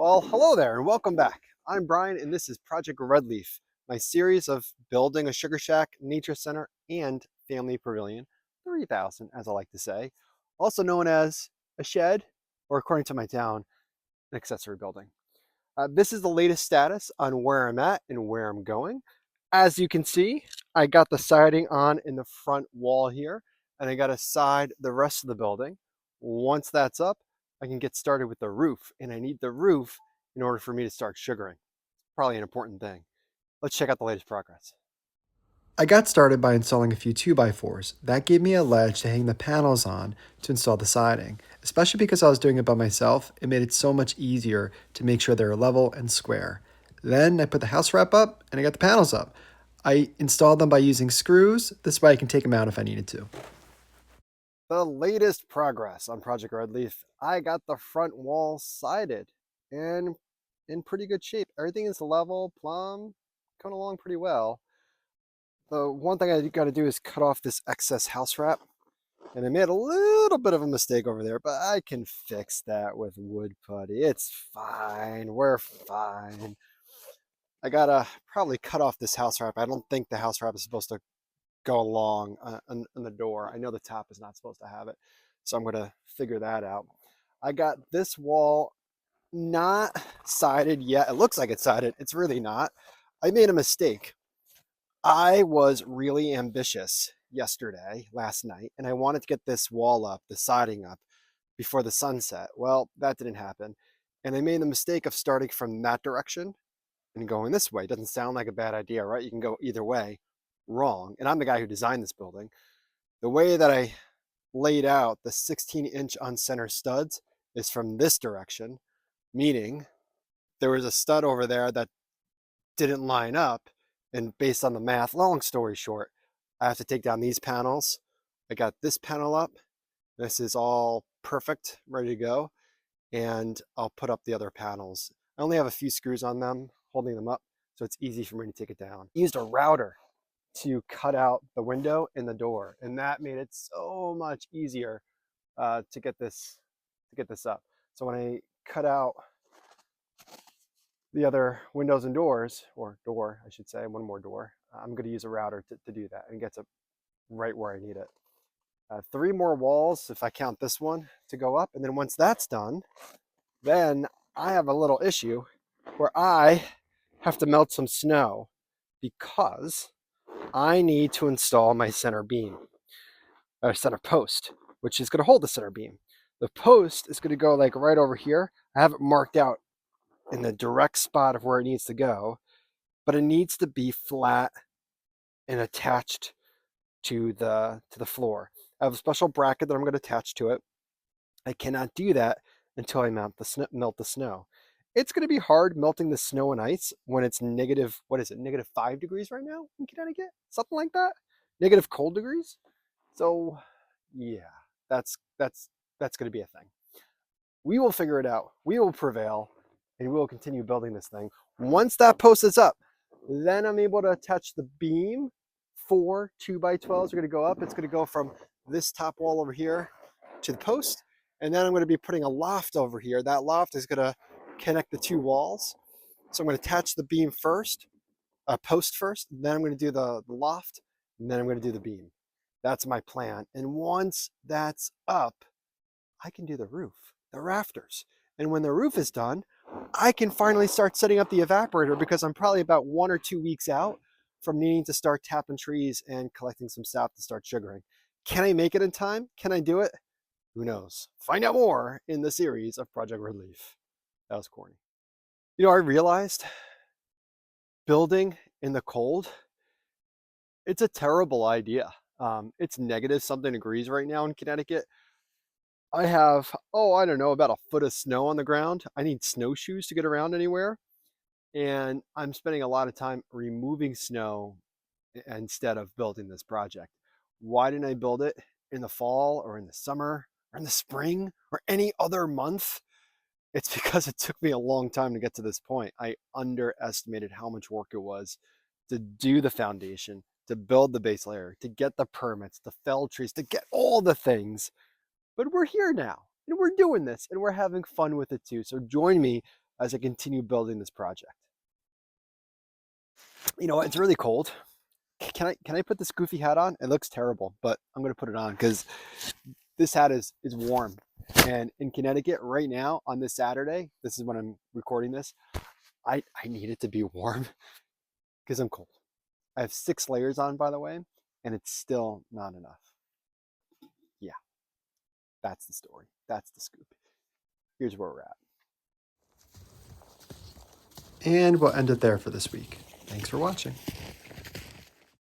Well, hello there and welcome back. I'm Brian and this is Project Redleaf, my series of building a sugar shack, nature center, and family pavilion 3000, as I like to say, also known as a shed, or according to my town, an accessory building. This is the latest status on where I'm at and where I'm going. As you can see, I got the siding on in the front wall here, and I got to side the rest of the building. Once that's up, I can get started with the roof, and I need the roof in order for me to start sugaring. Probably an important thing. Let's check out the latest progress. I got started by installing a few 2x4s. That gave me a ledge to hang the panels on to install the siding. Especially because I was doing it by myself, it made it so much easier to make sure they were level and square. Then I put the house wrap up and I got the panels up. I installed them by using screws. This way I can take them out if I needed to. The latest progress on Project Redleaf, I got the front wall sided and in pretty good shape. Everything is level, plumb, coming along pretty well. The one thing I got to do is cut off this excess house wrap. And I made a little bit of a mistake over there, but I can fix that with wood putty. It's fine. We're fine. I gotta probably cut off this house wrap. I don't think the house wrap is supposed to go along on the door. I know the top is not supposed to have it, so I'm gonna figure that out. I got this wall not sided yet. It looks like it's sided. It's really not. I made a mistake. I was really ambitious last night, and I wanted to get this wall up, the siding up, before the sunset. Well, that didn't happen. And I made the mistake of starting from that direction and going this way. It doesn't sound like a bad idea, right? You can go either way. Wrong. And I'm the guy who designed this building. The way that I laid out the 16-inch on center studs is from this direction, meaning there was a stud over there that didn't line up. And based on the math, long story short, I have to take down these panels. I got this panel up. This is all perfect, ready to go. And I'll put up the other panels. I only have a few screws on them, holding them up, so it's easy for me to take it down. I used a router to cut out the window and the door, and that made it so much easier to get this up. So when I cut out the other windows and doors, or door, I should say, one more door, I'm going to use a router to do that, and it gets it right where I need it. 3 more walls, if I count this one, to go up. And then once that's done, then I have a little issue where I have to melt some snow because I need to install my center beam, or center post, which is going to hold the center beam. The post is going to go like right over here. I have it marked out in the direct spot of where it needs to go, but it needs to be flat and attached to the floor. I have a special bracket that I'm going to attach to it. I cannot do that until I melt the snow. It's going to be hard melting the snow and ice when it's negative, what is it, negative 5 degrees right now in Connecticut? Something like that? Negative cold degrees? So yeah, that's going to be a thing. We will figure it out. We will prevail, and we will continue building this thing. Once that post is up, then I'm able to attach the beam. 4 2x12s are going to go up. It's going to go from this top wall over here to the post, and then I'm going to be putting a loft over here. That loft is going to connect the 2 walls. So I'm going to attach the beam first, post first, then I'm going to do the loft, and then I'm going to do the beam. That's my plan. And once that's up, I can do the roof, the rafters. And when the roof is done, I can finally start setting up the evaporator, because I'm probably about 1 or 2 weeks out from needing to start tapping trees and collecting some sap to start sugaring. Can I make it in time? Can I do it? Who knows? Find out more in the series of Project Relief. That was corny. You know, I realized building in the cold, it's a terrible idea. It's negative something degrees right now in Connecticut. I have, I don't know, about a foot of snow on the ground. I need snowshoes to get around anywhere. And I'm spending a lot of time removing snow instead of building this project. Why didn't I build it in the fall or in the summer or in the spring or any other month? It's because it took me a long time to get to this point. I underestimated how much work it was to do the foundation, to build the base layer, to get the permits, to fell trees, to get all the things. But we're here now, and we're doing this, and we're having fun with it too. So join me as I continue building this project. You know, it's really cold. Can I put this goofy hat on? It looks terrible, but I'm gonna put it on because this hat is warm. And in Connecticut right now on this Saturday, this is when I'm recording this, I need it to be warm because I'm cold. I have 6 layers on, by the way, and it's still not enough. Yeah, that's the story. That's the scoop. Here's where we're at. And we'll end it there for this week. Thanks for watching.